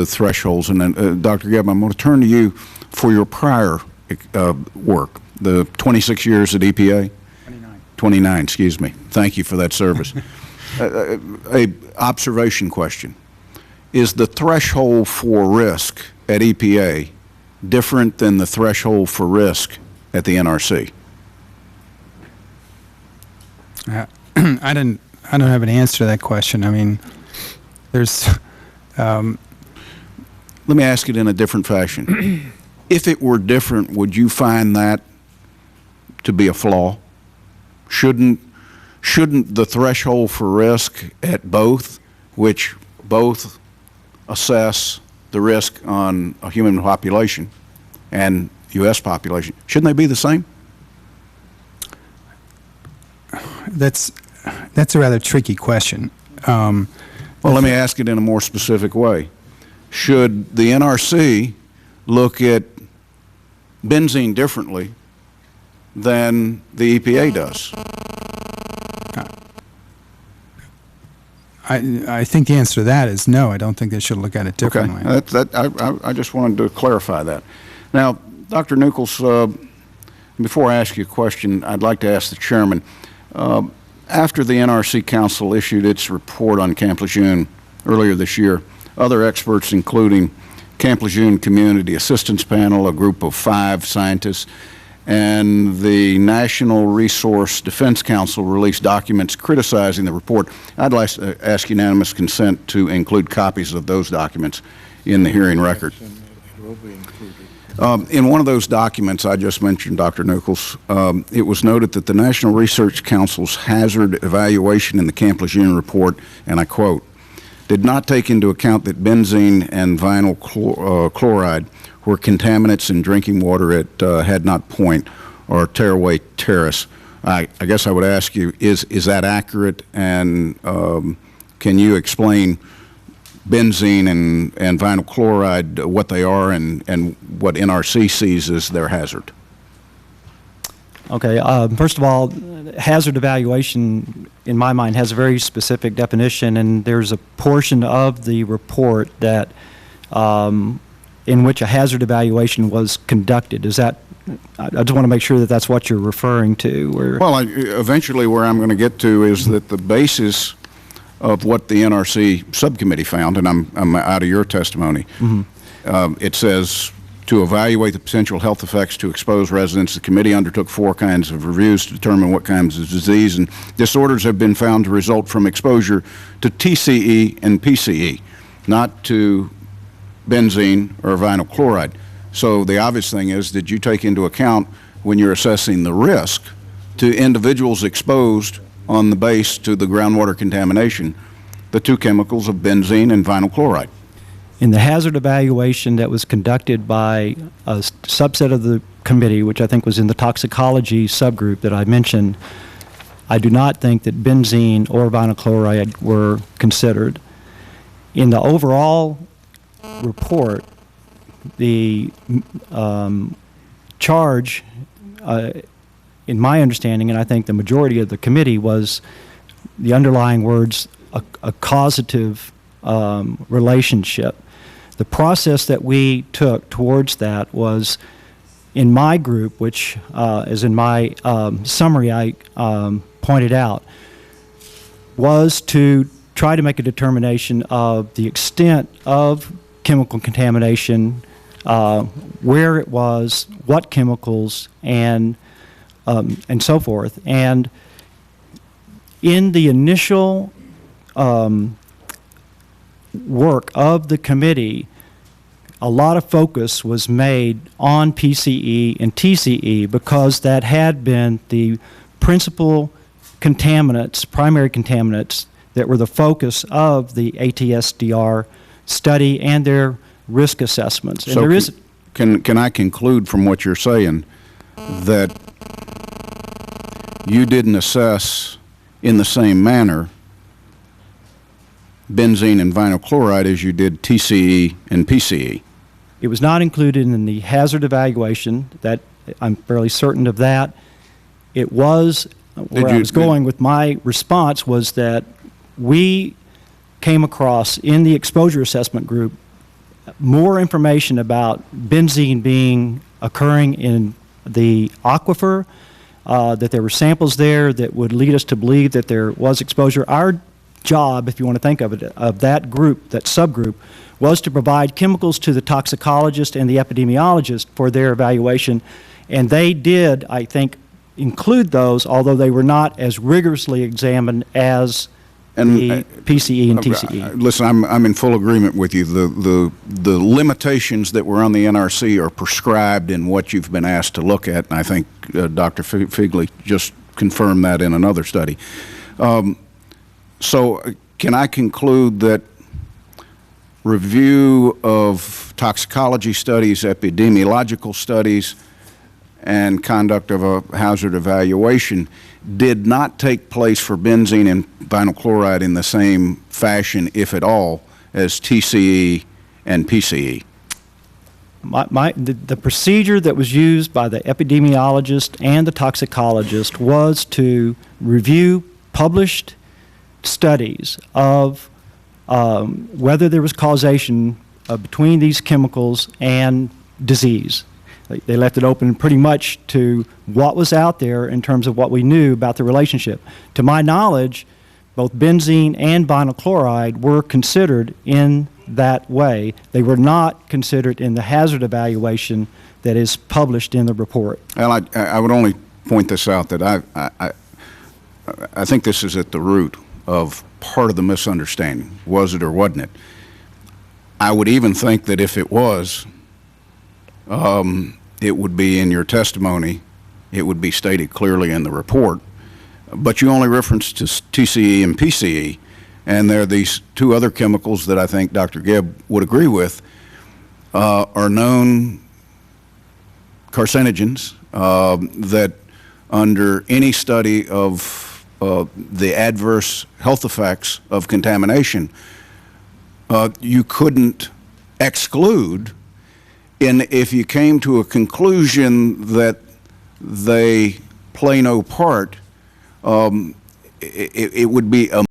the thresholds. And then, Dr. Gebb, I'm going to turn to you for your prior work, the 26 years at EPA? 29, excuse me. Thank you for that service. A observation question. Is the threshold for risk at EPA different than the threshold for risk at the NRC? I don't have an answer to that question. I mean, there's. Let me ask it in a different fashion. If it were different, would you find that to be a flaw? Shouldn't the threshold for risk at both, which both assess the risk on a human population and U.S. population, shouldn't they be the same? That's a rather tricky question. Well, let me ask it in a more specific way. Should the NRC look at benzene differently than the EPA does? I think the answer to that is no. I don't think they should look at it differently. Okay. I just wanted to clarify that. Now, Dr. Nichols, before I ask you a question, I'd like to ask the chairman, after the NRC Council issued its report on Camp Lejeune earlier this year, other experts, including Camp Lejeune Community Assistance Panel, a group of 5 scientists, and the National Resource Defense Council released documents criticizing the report. I'd like to ask unanimous consent to include copies of those documents in the hearing record. In one of those documents I just mentioned, Dr. Nichols, it was noted that the National Research Council's hazard evaluation in the Camp Lejeune report, and I quote, did not take into account that benzene and vinyl chloride were contaminants in drinking water at Hadnot Point or Tearaway Terrace. I guess I would ask you, is that accurate? And can you explain benzene and vinyl chloride, what they are and what NRC sees as their hazard? Okay. First of all, hazard evaluation, in my mind, has a very specific definition, and there's a portion of the report that in which a hazard evaluation was conducted. Is that? I just want to make sure that that's what you're referring to. Well, eventually, where I'm going to get to is that the basis of what the NRC subcommittee found, and I'm out of your testimony. Mm-hmm. It says, to evaluate the potential health effects to exposed residents, the committee undertook 4 kinds of reviews to determine what kinds of disease and disorders have been found to result from exposure to TCE and PCE, not to benzene or vinyl chloride. So the obvious thing is, did you take into account, when you're assessing the risk to individuals exposed on the base to the groundwater contamination, the 2 chemicals of benzene and vinyl chloride? In the hazard evaluation that was conducted by a subset of the committee, which I think was in the toxicology subgroup that I mentioned, I do not think that benzene or vinyl chloride were considered. In the overall report, the charge, in my understanding, and I think the majority of the committee, was the underlying words, a causative relationship. The process that we took towards that was, in my group, which is in my summary I pointed out, was to try to make a determination of the extent of chemical contamination, where it was, what chemicals, and so forth. And in the initial work of the committee, a lot of focus was made on PCE and TCE because that had been the principal contaminants, primary contaminants, that were the focus of the ATSDR study and their risk assessments. And so can I conclude from what you're saying that you didn't assess in the same manner benzene and vinyl chloride as you did TCE and PCE? It was not included in the hazard evaluation. That I'm fairly certain of that. It was, where I was going with my response was that we came across in the exposure assessment group more information about benzene being occurring in the aquifer, that there were samples there that would lead us to believe that there was exposure. Our job, if you want to think of it, of that group, that subgroup, was to provide chemicals to the toxicologist and the epidemiologist for their evaluation, and they did, I think, include those, although they were not as rigorously examined as the PCE and TCE. Listen, I'm in full agreement with you. The limitations that were on the NRC are prescribed in what you've been asked to look at, and I think Dr. Figley just confirmed that in another study. So can I conclude that review of toxicology studies, epidemiological studies, and conduct of a hazard evaluation did not take place for benzene and vinyl chloride in the same fashion, if at all, as TCE and PCE? The procedure that was used by the epidemiologist and the toxicologist was to review published studies of whether there was causation between these chemicals and disease. They left it open pretty much to what was out there in terms of what we knew about the relationship. To my knowledge, both benzene and vinyl chloride were considered in that way. They were not considered in the hazard evaluation that is published in the report. Well, I would only point this out that I think this is at the root of part of the misunderstanding. Was it or wasn't it? I would even think that if it was, it would be in your testimony, it would be stated clearly in the report, but you only referenced to TCE and PCE, and there are these two other chemicals that I think Dr. Gibb would agree with, are known carcinogens that under any study of the adverse health effects of contamination, you couldn't exclude. And if you came to a conclusion that they play no part, it would be a